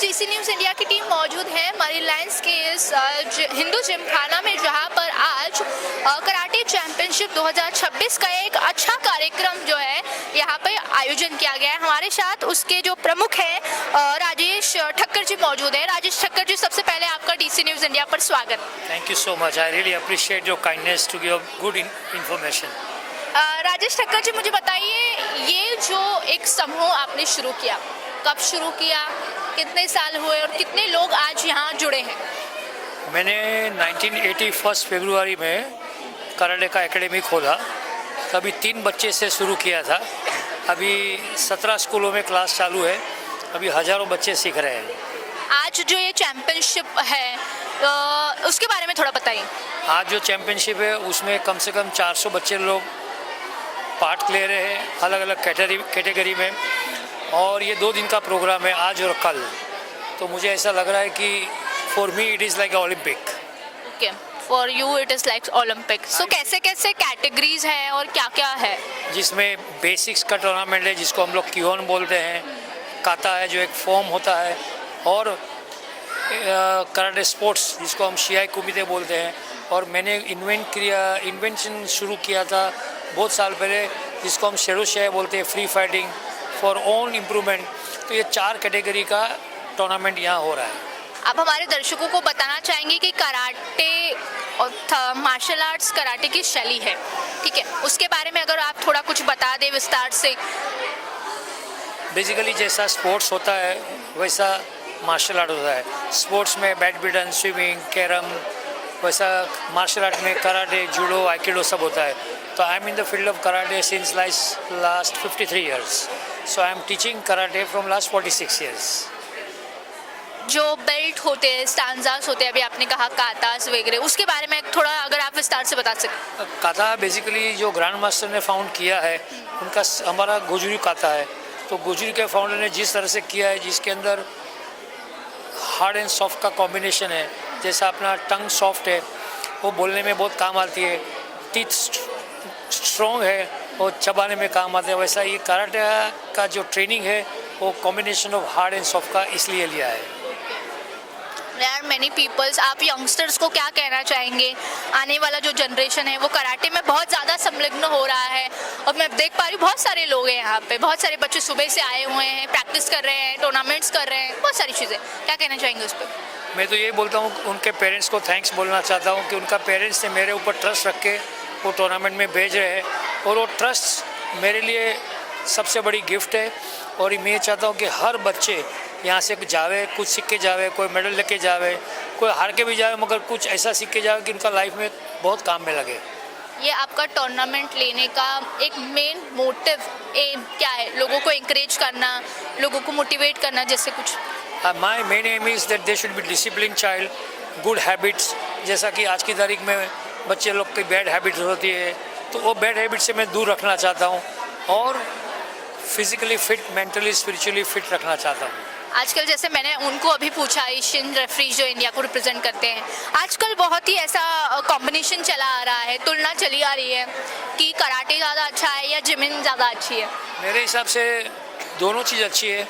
DC news India की team मौजूद है मरीलैंड्स के इस हिंदू जिमखाना में, जहां पर आज कराटे चैंपियनशिप 2026 का एक अच्छा कार्यक्रम जो है यहाँ पे आयोजन किया गया है। हमारे साथ उसके जो प्रमुख हैं राजेश ठक्कर जी मौजूद हैं। राजेश ठक्कर जी, सबसे पहले आपका डीसी न्यूज़ इंडिया पर स्वागत। Thank you so much. I really appreciate your kindness to give good information. Rajesh Thakkar जी, मुझे बताइए, ये जो एक समूह आपने शुरू किया, कब शुरू किया, कितने साल हुए और कितने लोग आज यहाँ जुड़े हैं? मैंने 1981 फरवरी में कराटे का एकेडमी खोला। तभी 3 बच्चे से शुरू किया था। अभी 17 स्कूलों में क्लास चालू है। अभी हज़ारों बच्चे सीख रहे हैं। आज जो ये चैंपियनशिप है उसके बारे में थोड़ा बताइए। आज जो चैम्पियनशिप है उसमें कम से कम 400 बच्चे लोग पार्ट ले रहे हैं, अलग अलग कैटेगरी में। और ये 2 दिन का प्रोग्राम है, आज और कल। तो मुझे ऐसा लग रहा है कि for me it is like Olympic. Okay, for you it is like Olympic. So कैसे कैसे कैटेगरीज हैं और क्या क्या है? जिसमें बेसिक्स का टूर्नामेंट है, जिसको हम लोग किहोन बोलते हैं। काता है जो एक फॉर्म होता है, और कराटे स्पोर्ट्स जिसको हम शियाई कुमिते बोलते हैं। और मैंने इन्वेंशन शुरू किया था बहुत साल पहले, जिसको हम शेडो शियाई बोलते हैं, free fighting for own improvement. तो ये 4 कैटेगरी का टूर्नामेंट यहाँ हो रहा है। आप हमारे दर्शकों को बताना चाहेंगे कि कराटे और मार्शल आर्ट्स कराटे की शैली है, ठीक है, उसके बारे में अगर आप थोड़ा कुछ बता दें विस्तार से। बेसिकली जैसा स्पोर्ट्स होता है वैसा मार्शल आर्ट होता है। स्पोर्ट्स में बैडमिंटन, स्विमिंग, कैरम, वैसा मार्शल आर्ट में कराटे, जूडो, आइकिडो सब होता है। तो I am in the field of karate since last 53 years. So I am teaching karate from last 46 years. जो बेल्ट होते हैं, स्टांजास होते हैं, अभी आपने कहा कातास वगैरह, उसके बारे में थोड़ा अगर आप विस्तार से बता सकें। काता बेसिकली जो ग्रैंड मास्टर ने फाउंड किया है, उनका हमारा गोजुरी काता है। तो गोजुरी के फाउंडर ने जिस तरह से किया है, जिसके अंदर हार्ड एंड सॉफ्ट का कॉम्बिनेशन है, जैसा अपना टंग सॉफ्ट है, वो बोलने में बहुत काम आती है, टीथ स्ट्रॉन्ग है और चबाने में काम आते हैं, वैसा ये कराटे का जो ट्रेनिंग है वो combination of hard and soft का इसलिए लिया है। यार मैनी पीपल्स, आप यंगस्टर्स को क्या कहना चाहेंगे? आने वाला जो जनरेशन है वो कराटे में बहुत ज़्यादा संलग्न हो रहा है, और मैं देख पा रही हूँ बहुत सारे लोग हैं यहाँ पे, बहुत सारे बच्चे सुबह से आए हुए हैं, प्रैक्टिस कर रहे हैं, टूर्नामेंट्स कर रहे हैं, बहुत सारी चीज़ें। क्या कहना चाहेंगे उस पर? मैं तो ये बोलता हूँ, उनके पेरेंट्स को थैंक्स बोलना चाहता हूँ कि उनका पेरेंट्स ने मेरे ऊपर ट्रस्ट रख के वो टूर्नामेंट में भेज रहे हैं, और वो ट्रस्ट मेरे लिए सबसे बड़ी गिफ्ट है। और मैं चाहता हूँ कि हर बच्चे यहाँ से जावे, कुछ सीख के जावे, कोई मेडल लेके जावे, कोई हार के भी जावे, मगर कुछ ऐसा सीख के जावे कि उनका लाइफ में बहुत काम में लगे। ये आपका टूर्नामेंट लेने का एक मेन मोटिव एम क्या है? लोगों को इंकरेज करना, लोगों को मोटिवेट करना, जैसे कुछ? My main M is that they should be discipline child, good habits. जैसा कि आज की तारीख में बच्चे लोग की बैड हैबिट्स होती है, तो वो बैड हैबिट से मैं दूर रखना चाहता हूँ, और physically fit, mentally spiritually fit रखना चाहता हूँ। आजकल जैसे मैंने उनको अभी पूछा, एशियन रेफरी जो इंडिया को रिप्रेजेंट करते हैं, आजकल बहुत ही ऐसा कॉम्बिनेशन चला आ रहा है, तुलना चली आ रही है कि कराटे ज़्यादा अच्छा है या जिमिंग ज़्यादा अच्छी है। मेरे हिसाब से दोनों चीज़ अच्छी है।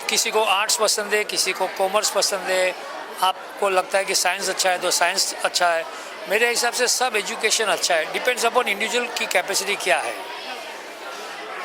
किसी को आर्ट्स पसंद है, किसी को कॉमर्स पसंद है। आपको लगता है कि साइंस अच्छा है तो साइंस अच्छा है। मेरे हिसाब से सब एजुकेशन अच्छा है, डिपेंड्स अपॉन इंडिविजुअल की कैपेसिटी क्या है।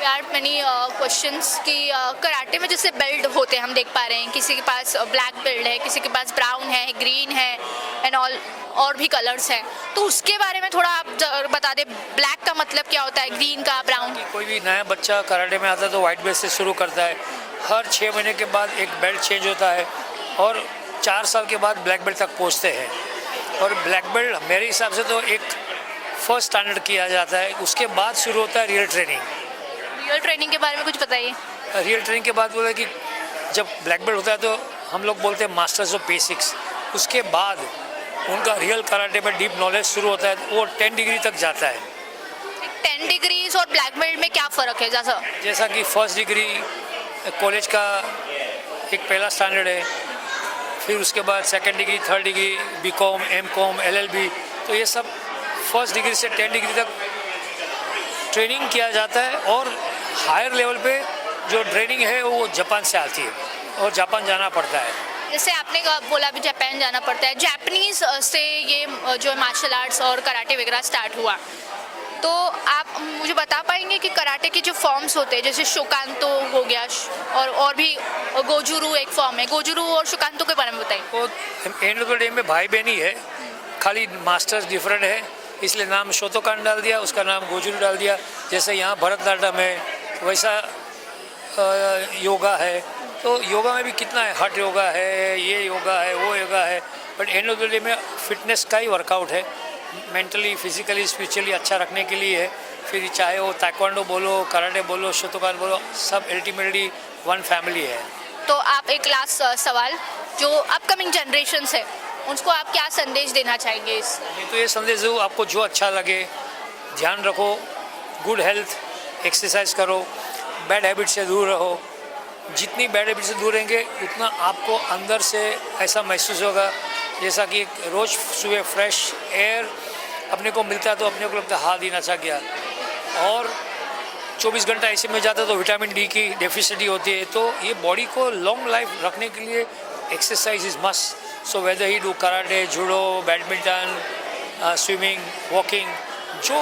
यार मैंने क्वेश्चंस की कराटे में जैसे बेल्ट होते हैं, हम देख पा रहे हैं किसी के पास ब्लैक बेल्ट है, किसी के पास ब्राउन है, ग्रीन है एंड ऑल, और भी कलर्स हैं, तो उसके बारे में थोड़ा आप बता दें। ब्लैक का मतलब क्या होता है, ग्रीन का, ब्राउन? कोई भी नया बच्चा कराटे में आता है तो वाइट बेल्ट से शुरू करता है। हर 6 महीने के बाद एक बेल्ट चेंज होता है, और 4 साल के बाद ब्लैक बेल्ट तक पहुँचते हैं। और ब्लैक बेल्ट मेरे हिसाब से तो एक फर्स्ट स्टैंडर्ड किया जाता है, उसके बाद शुरू होता है रियल ट्रेनिंग। रियल ट्रेनिंग के बारे में कुछ बताइए। रियल ट्रेनिंग के बाद बोला कि जब ब्लैक बेल्ट होता है तो हम लोग बोलते हैं मास्टर्स ऑफ बेसिक्स। उसके बाद उनका रियल कराटे में डीप नॉलेज शुरू होता है, वो 10 डिग्री तक जाता है। 10 डिग्रीज और ब्लैक बेल्ट में क्या फ़र्क है? जैसा कि फर्स्ट डिग्री कॉलेज का एक पहला स्टैंडर्ड है, फिर उसके बाद second degree, third degree, BCom, MCom, LLB, तो ये सब फर्स्ट डिग्री से 10 डिग्री तक ट्रेनिंग किया जाता है। और हायर लेवल पे जो ट्रेनिंग है वो जापान से आती है। और जापान जाना पड़ता है। जैसे आपने बोला भी जापान जाना पड़ता है, जापानीज से ये जो मार्शल आर्ट्स और कराटे वगैरह स्टार्ट हुआ, तो आप मुझे बता पाएंगे कि कराटे के जो फॉर्म्स होते हैं, जैसे शोकांतो हो गया और भी गोजुरू एक फॉर्म है, गोजुरू और शोकांतो के बारे में बताइए। वो एंड ऑफ द डे में भाई बहन ही है, खाली मास्टर्स डिफरेंट है, इसलिए नाम शोतोकान डाल दिया, उसका नाम गोजुरू डाल दिया। जैसे यहाँ भरतनाट्यम है वैसा योगा है, तो योगा में भी कितना है, हठ योगा है, ये योगा है, वो योगा है, but end of the day में फिटनेस का ही वर्कआउट है, मेंटली फिजिकली स्पिरिचुअली अच्छा रखने के लिए है। फिर चाहे वो ताइक्वांडो बोलो, कराटे बोलो, शोतोकान बोलो, सब अल्टीमेटली वन फैमिली है। तो आप एक लास्ट सवाल, जो अपकमिंग जनरेशन्स है उनको आप क्या संदेश देना चाहेंगे इस? मैं तो ये संदेश दूँ, आपको जो अच्छा लगे ध्यान रखो, गुड हेल्थ, एक्सरसाइज करो, बैड हैबिट से दूर रहो। जितनी बैड हैबिट से दूर रहेंगे उतना आपको अंदर से ऐसा महसूस होगा जैसा कि रोज़ सुबह फ्रेश एयर अपने को मिलता है तो अपने को लगता है हाथ ही नचा गया, और 24 घंटा ऐसे में जाता है तो विटामिन डी की डेफिशिएंसी होती है। तो ये बॉडी को लॉन्ग लाइफ रखने के लिए exercise is must. So whether he do karate, judo, badminton, swimming, walking, जो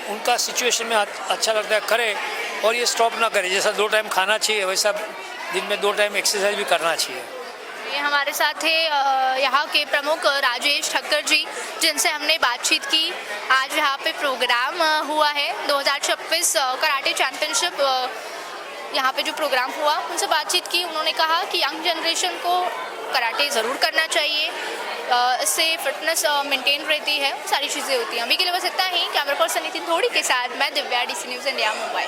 उनका सिचुएशन में अच्छा लगता है करे, और ये स्टॉप ना करे। जैसा 2 टाइम खाना चाहिए वैसा दिन में 2 टाइम एक्सरसाइज भी करना चाहिए। ये हमारे साथ थे यहाँ के प्रमुख राजेश ठक्कर जी, जिनसे हमने बातचीत की। आज यहाँ पे प्रोग्राम हुआ है 2026 कराटे चैंपियनशिप, यहाँ पे जो प्रोग्राम हुआ उनसे बातचीत की। उन्होंने कहा कि यंग जनरेशन को कराटे ज़रूर करना चाहिए, इससे फिटनेस मेंटेन रहती है, सारी चीज़ें होती हैं। अभी के लिए बस इतना ही। कैमरा पर्सन नितिन थोड़ी के साथ मैं Divya, DC news India, Mumbai.